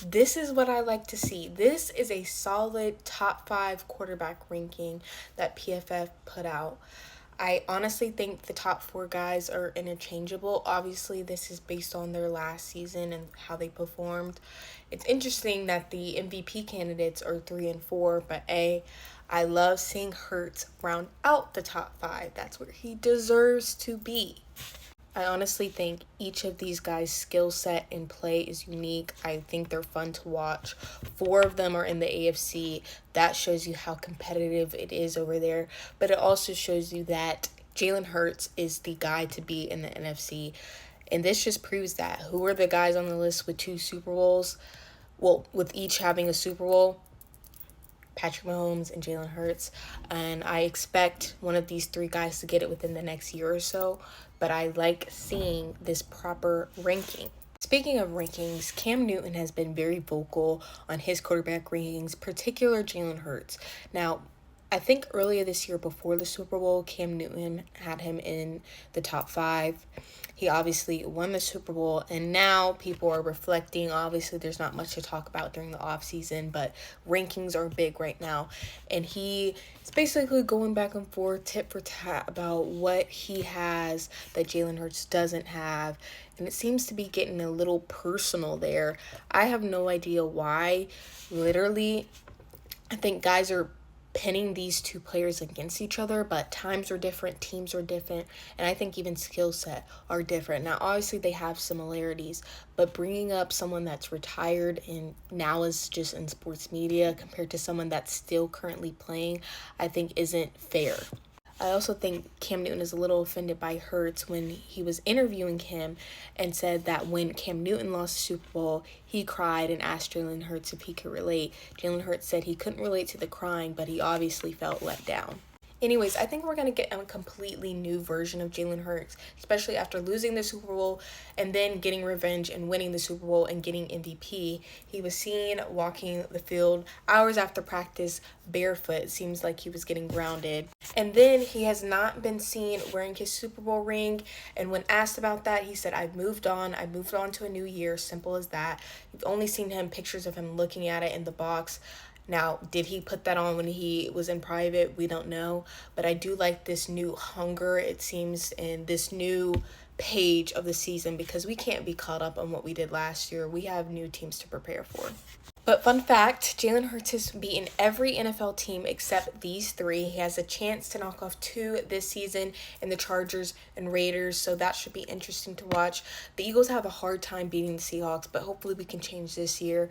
This is what I like to see. This is a solid top 5 quarterback ranking that PFF put out. I honestly think the top 4 guys are interchangeable. Obviously, this is based on their last season and how they performed. It's interesting that the MVP candidates are 3 and 4, but I love seeing Hurts round out the top 5. That's where he deserves to be. I honestly think each of these guys' skill set and play is unique. I think they're fun to watch. 4 of them are in the AFC. That shows you how competitive it is over there. But it also shows you that Jalen Hurts is the guy to be in the NFC. And this just proves that. Who are the guys on the list with 2 Super Bowls? Well, with each having a Super Bowl? Patrick Mahomes and Jalen Hurts. And I expect one of these 3 guys to get it within the next year or so. But I like seeing this proper ranking. Speaking of rankings, Cam Newton has been very vocal on his quarterback rankings, particular Jalen Hurts. Now, I think earlier this year before the Super Bowl, Cam Newton had him in the top 5. He obviously won the Super Bowl, and now people are reflecting. Obviously, there's not much to talk about during the offseason, but rankings are big right now. And he is basically going back and forth, tit for tat, about what he has that Jalen Hurts doesn't have. And it seems to be getting a little personal there. I have no idea why. Literally, I think guys are pinning these 2 players against each other, but times are different, teams are different, and I think even skill set are different. Now, obviously, they have similarities, but bringing up someone that's retired and now is just in sports media compared to someone that's still currently playing, I think isn't fair. I also think Cam Newton is a little offended by Hurts when he was interviewing him and said that when Cam Newton lost the Super Bowl, he cried and asked Jalen Hurts if he could relate. Jalen Hurts said he couldn't relate to the crying, but he obviously felt let down. Anyways, I think we're going to get a completely new version of Jalen Hurts, especially after losing the Super Bowl and then getting revenge and winning the Super Bowl and getting MVP. He was seen walking the field hours after practice barefoot. It seems like he was getting grounded. And then he has not been seen wearing his Super Bowl ring. And when asked about that, he said, I've moved on. I moved on to a new year. Simple as that. You've only seen pictures of him looking at it in the box. Now, did he put that on when he was in private? We don't know. But I do like this new hunger, it seems, in this new page of the season because we can't be caught up on what we did last year. We have new teams to prepare for. But fun fact, Jalen Hurts has beaten every NFL team except these 3. He has a chance to knock off 2 this season in the Chargers and Raiders, so that should be interesting to watch. The Eagles have a hard time beating the Seahawks, but hopefully we can change this year.